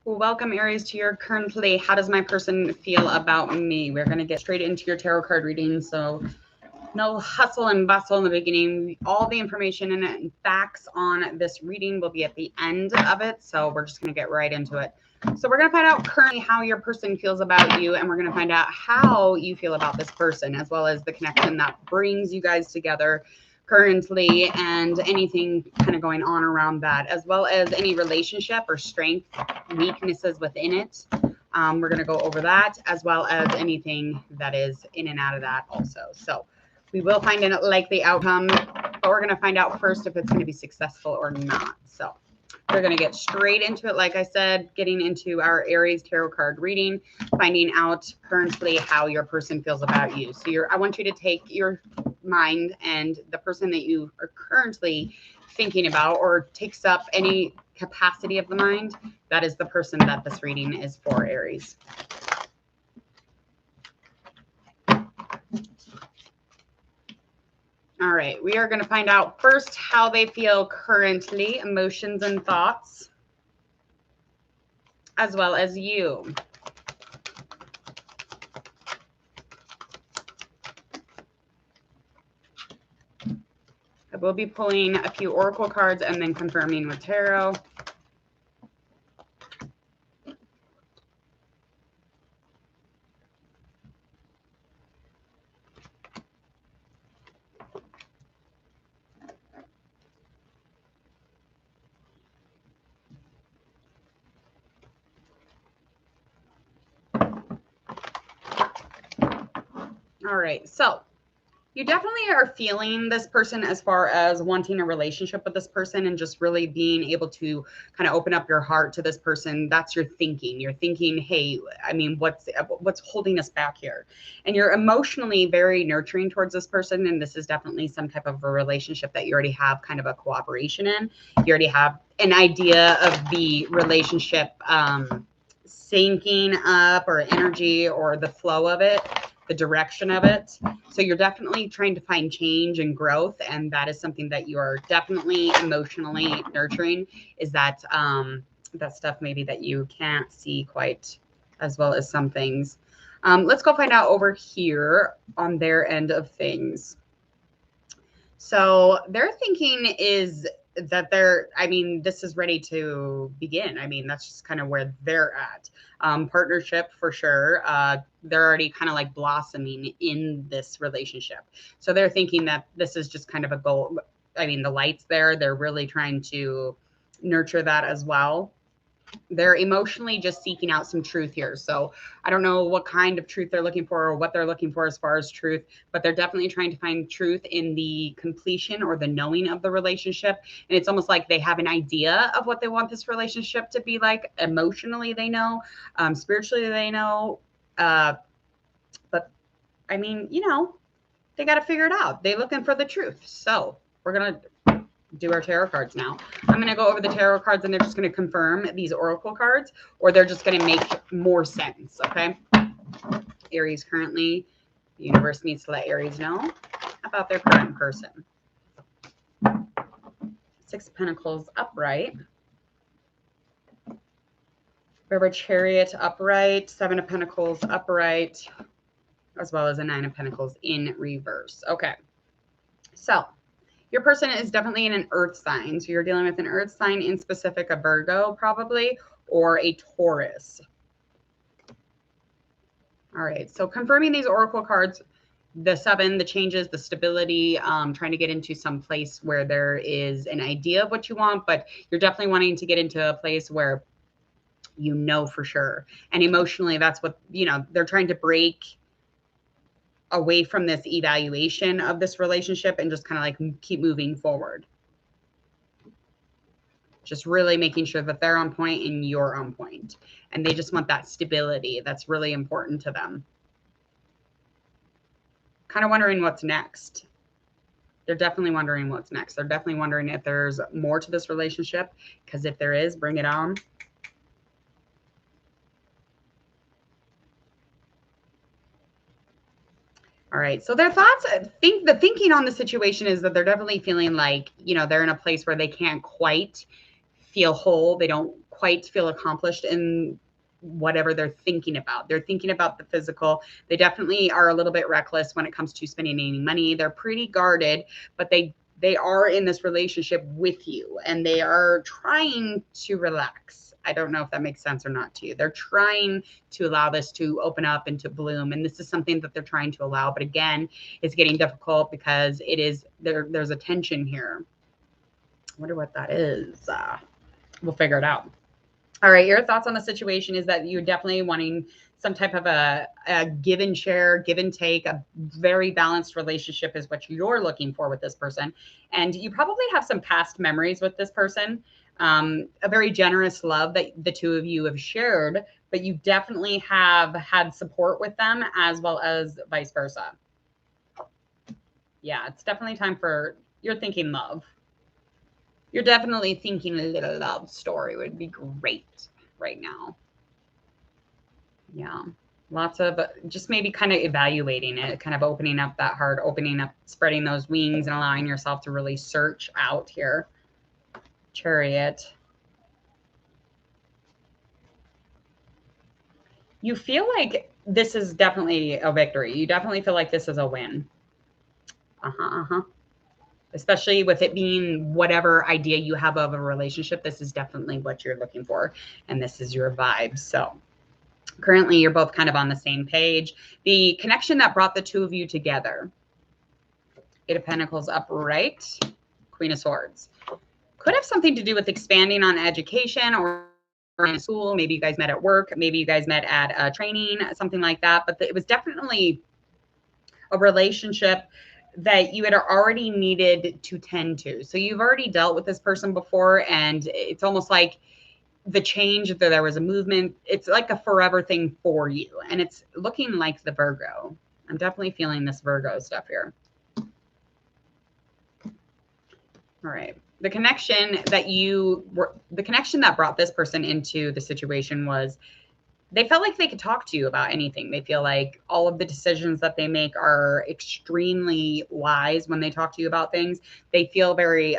Welcome, Aries, to your currently. How does my person feel about me? We're going to get straight into your tarot card reading. So no hustle and bustle in the beginning. All the information and facts on this reading will be at the end of it. So we're just going to get right into it. So we're going to find out currently how your person feels about you, and we're going to find out how you feel about this person, as well as the connection that brings you guys together currently and anything kind of going on around that, as well as any relationship or strength, weaknesses within it. We're going to go over that, as well as anything that is in and out of that also. So we will find a likely outcome, but we're going to find out first if it's going to be successful or not. So we're going to get straight into it. Like I said, getting into our Aries tarot card reading, finding out currently how your person feels about you. So I want you to take your mind and the person that you are currently thinking about, or takes up any capacity of the mind, that is the person that this reading is for, Aries. All right, we are going to find out first how they feel currently, emotions and thoughts, as well as you. I will be pulling a few oracle cards and then confirming with tarot. All right, so you definitely are feeling this person as far as wanting a relationship with this person and just really being able to kind of open up your heart to this person. That's your thinking. You're thinking, hey, I mean, what's holding us back here? And you're emotionally very nurturing towards this person. And this is definitely some type of a relationship that you already have kind of a cooperation in. You already have an idea of the relationship syncing up, or energy, or the flow of it, the direction of it. So you're definitely trying to find change and growth, and that is something that you are definitely emotionally nurturing, is that that stuff maybe that you can't see quite as well as some things. Let's go find out over here on their end of things. So their thinking is that this is ready to begin. I mean, that's just kind of where they're at. Partnership for sure. They're already kind of like blossoming in this relationship. So they're thinking that this is just kind of a goal. I mean, the light's there. They're really trying to nurture that as well. They're emotionally just seeking out some truth here. So I don't know what kind of truth they're looking for, or what they're looking for as far as truth, but they're definitely trying to find truth in the completion or the knowing of the relationship. And it's almost like they have an idea of what they want this relationship to be like. Emotionally, they know, spiritually, they know. But I mean, they got to figure it out. They're looking for the truth. So we're going to do our tarot cards now. I'm going to go over the tarot cards, and they're just going to confirm these oracle cards, or they're just going to make more sense. Okay. Aries currently, the universe needs to let Aries know about their current person. 6 of Pentacles upright. River Chariot upright. 7 of Pentacles upright, as well as a 9 of Pentacles in reverse. Okay. So your person is definitely in an earth sign. So you're dealing with an earth sign, in specific a Virgo probably, or a Taurus. All right. So confirming these oracle cards, the 7, the changes, the stability, trying to get into some place where there is an idea of what you want, but you're definitely wanting to get into a place where you know for sure. And emotionally, that's what, they're trying to break away from this evaluation of this relationship and just kind of like keep moving forward. Just really making sure that they're on point and you're on point. And they just want that stability. That's really important to them. Kind of wondering what's next. They're definitely wondering what's next. They're definitely wondering if there's more to this relationship, because if there is, bring it on. All right. So their thoughts, the thinking on the situation is that they're definitely feeling like, they're in a place where they can't quite feel whole. They don't quite feel accomplished in whatever they're thinking about. They're thinking about the physical. They definitely are a little bit reckless when it comes to spending any money. They're pretty guarded, but they are in this relationship with you and they are trying to relax. I don't know if that makes sense or not to you. They're trying to allow this to open up and to bloom. And this is something that they're trying to allow. But again, it's getting difficult because it is there's a tension here. I wonder what that is. We'll figure it out. All right, your thoughts on the situation is that you're definitely wanting some type of a give and share, give and take, a very balanced relationship is what you're looking for with this person. And you probably have some past memories with this person, a very generous love that the two of you have shared, but you definitely have had support with them as well as vice versa. Yeah, it's definitely time for, you're thinking love. You're definitely thinking a little love story would be great right now. Yeah. Lots of just maybe kind of evaluating it, kind of opening up that heart, opening up, spreading those wings and allowing yourself to really search out here. Chariot. You feel like this is definitely a victory. You definitely feel like this is a win. Especially with it being whatever idea you have of a relationship, this is definitely what you're looking for. And this is your vibe. So currently you're both kind of on the same page. The connection that brought the two of you together. Eight of Pentacles upright, Queen of Swords. Could have something to do with expanding on education or in school. Maybe you guys met at work. Maybe you guys met at training, something like that. But it was definitely a relationship that you had already needed to tend to. So you've already dealt with this person before, and it's almost like the change, that there was a movement. It's like a forever thing for you. And it's looking like the Virgo. I'm definitely feeling this Virgo stuff here. All right. The connection that brought this person into the situation was they felt like they could talk to you about anything. They feel like all of the decisions that they make are extremely wise when they talk to you about things. They feel very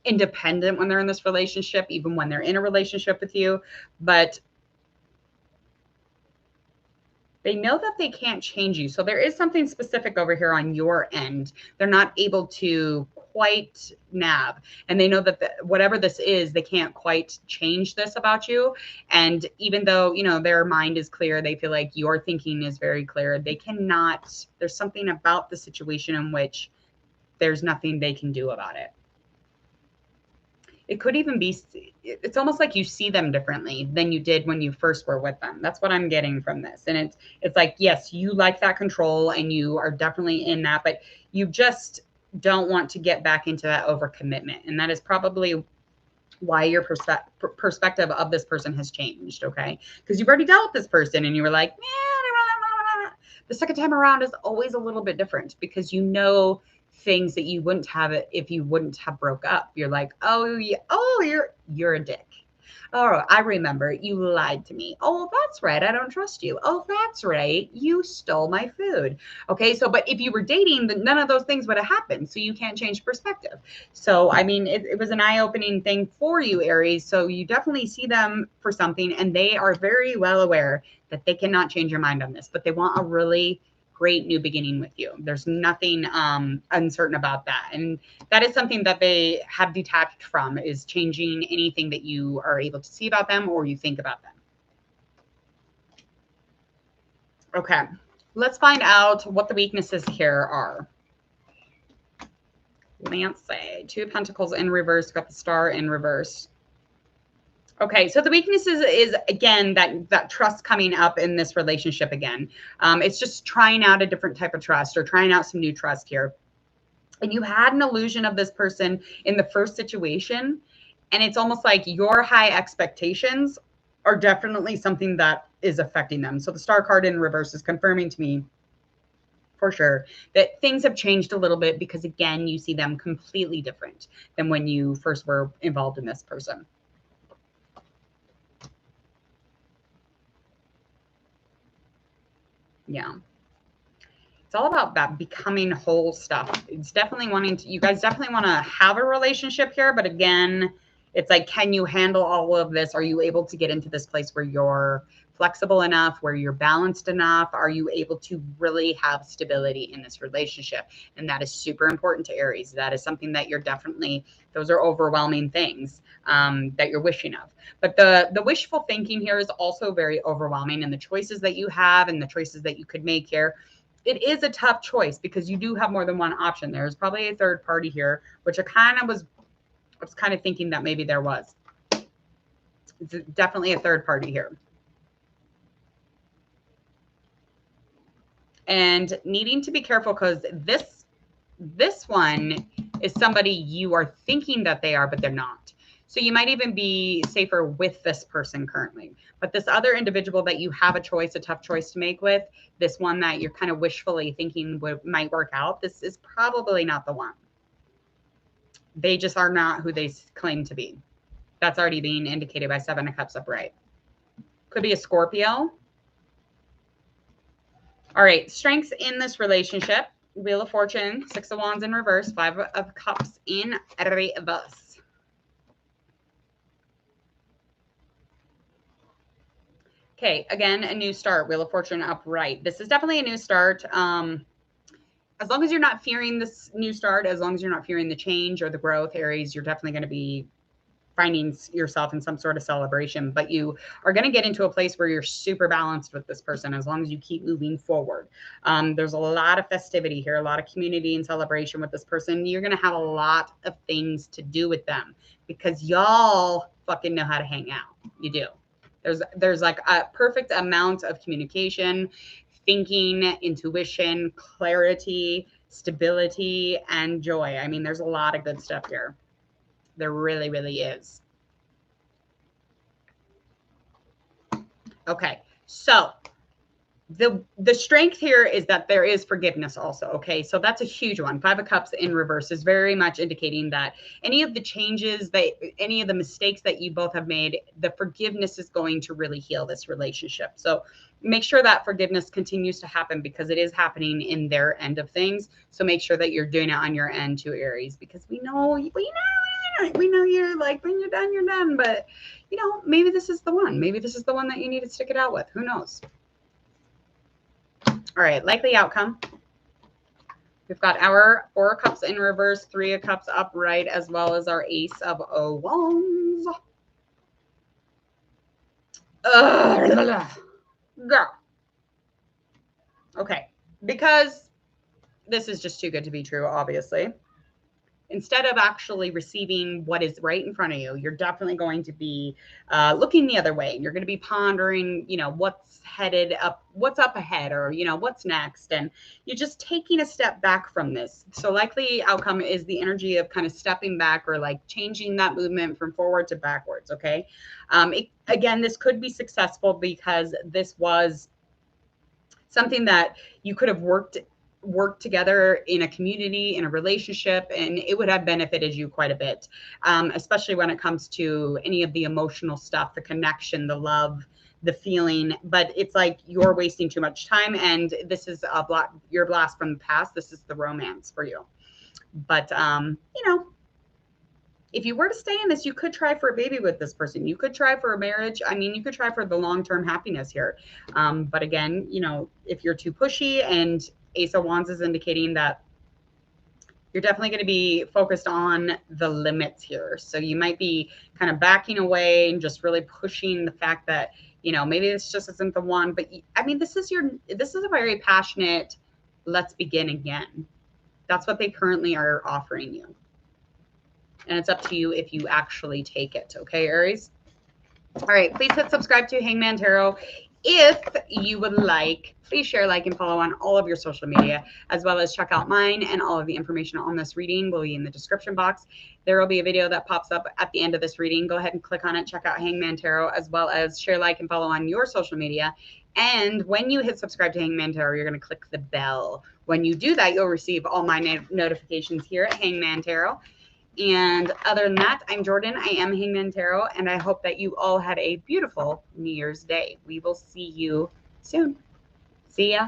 independent when they're in this relationship, even when they're in a relationship with you. But they know that they can't change you. So there is something specific over here on your end. They're not able to quite nab. And they know that whatever this is, they can't quite change this about you. And even though, you know, their mind is clear, they feel like your thinking is very clear. They cannot, there's something about the situation in which there's nothing they can do about it. It could even be, it's almost like you see them differently than you did when you first were with them. That's what I'm getting from this. And it's like, yes, you like that control and you are definitely in that, but you just don't want to get back into that overcommitment. And that is probably why your perspective of this person has changed, okay? Because you've already dealt with this person and you were like, the second time around is always a little bit different because you know things that you wouldn't have it if you wouldn't have broke up. You're like, oh, yeah, oh, you're a dick. Oh, I remember you lied to me. Oh, that's right. I don't trust you. Oh, that's right. You stole my food. Okay. So, but if you were dating, then none of those things would have happened. So you can't change perspective. So, I mean, it was an eye-opening thing for you, Aries. So you definitely see them for something and they are very well aware that they cannot change your mind on this, but they want a really great new beginning with you. There's nothing uncertain about that. And that is something that they have detached from, is changing anything that you are able to see about them or you think about them. Okay, let's find out what the weaknesses here are. Lancey, Two of Pentacles in reverse, got the Star in reverse. Okay, so the weaknesses is again that trust coming up in this relationship again. It's just trying out a different type of trust or trying out some new trust here. And you had an illusion of this person in the first situation, and it's almost like your high expectations are definitely something that is affecting them. So the Star card in reverse is confirming to me for sure that things have changed a little bit because again, you see them completely different than when you first were involved in this person. Yeah. It's all about that becoming whole stuff. It's definitely wanting to, you guys definitely want to have a relationship here, but again, It's like, can you handle all of this? Are you able to get into this place where you're flexible enough, where you're balanced enough? Are you able to really have stability in this relationship? And that is super important to Aries. That is something that you're definitely, those are overwhelming things that you're wishing of. But the wishful thinking here is also very overwhelming, and the choices that you have and the choices that you could make here, it is a tough choice because you do have more than one option. There's probably a third party here, which I was kind of thinking that maybe there was. It's definitely a third party here. And needing to be careful because this one is somebody you are thinking that they are, but they're not. So you might even be safer with this person currently. But this other individual that you have a tough choice to make with, this one that you're kind of wishfully thinking might work out, this is probably not the one. They just are not who they claim to be. That's already being indicated by 7 of Cups upright. Could be a Scorpio. All right, strengths in this relationship. Wheel of Fortune, 6 of Wands in reverse, 5 of Cups in reverse. Okay, again, a new start. Wheel of Fortune upright. This is definitely a new start. As long as you're not fearing this new start, as long as you're not fearing the change or the growth, Aries, you're definitely going to be finding yourself in some sort of celebration. But you are going to get into a place where you're super balanced with this person as long as you keep moving forward. There's a lot of festivity here, a lot of community and celebration with this person. You're going to have a lot of things to do with them because y'all fucking know how to hang out. You do. There's like a perfect amount of communication, thinking, intuition, clarity, stability, and joy. I mean, there's a lot of good stuff here. There really, really is. Okay, so the strength here is that there is forgiveness also. Okay, so that's a huge one. 5 of Cups in reverse is very much indicating that any of the changes, any of the mistakes that you both have made, the forgiveness is going to really heal this relationship. So make sure that forgiveness continues to happen because it is happening in their end of things. So make sure that you're doing it on your end too, Aries, because we know you're like, when you're done, you're done. But maybe this is the one. Maybe this is the one that you need to stick it out with. Who knows? All right, likely outcome. We've got our 4 of Cups in reverse, 3 of Cups upright, as well as our Ace of Wands. Girl. Okay, because this is just too good to be true, obviously. Instead of actually receiving what is right in front of you, you're definitely going to be looking the other way. You're going to be pondering, what's up ahead, or, what's next. And you're just taking a step back from this. So likely outcome is the energy of kind of stepping back or like changing that movement from forward to backwards. Okay. Again, this could be successful because this was something that you could have worked together in a community, in a relationship, and it would have benefited you quite a bit, especially when it comes to any of the emotional stuff, the connection, the love, the feeling. But it's like you're wasting too much time, and this is your blast from the past. This is the romance for you. But if you were to stay in this, you could try for a baby with this person. You could try for a marriage. I mean, you could try for the long-term happiness here. But again, if you're too pushy, and Ace of Wands is indicating that you're definitely going to be focused on the limits here. So you might be kind of backing away and just really pushing the fact that, maybe this just isn't the one. But I mean, this is a very passionate, let's begin again. That's what they currently are offering you. And it's up to you if you actually take it. Okay, Aries? All right, please hit subscribe to Hangman Tarot. If you would like, please share, like, and follow on all of your social media, as well as check out mine, and all of the information on this reading will be in the description box. There will be a video that pops up at the end of this reading. Go ahead and click on it, check out Hangman Tarot, as well as share, like, and follow on your social media. And when you hit subscribe to Hangman Tarot, you're going to click the bell. When you do that, you'll receive all my notifications here at Hangman Tarot. And other than that, I'm Jordan. I am Hangman Tarot, and I hope that you all had a beautiful New Year's Day. We will see you soon. See ya.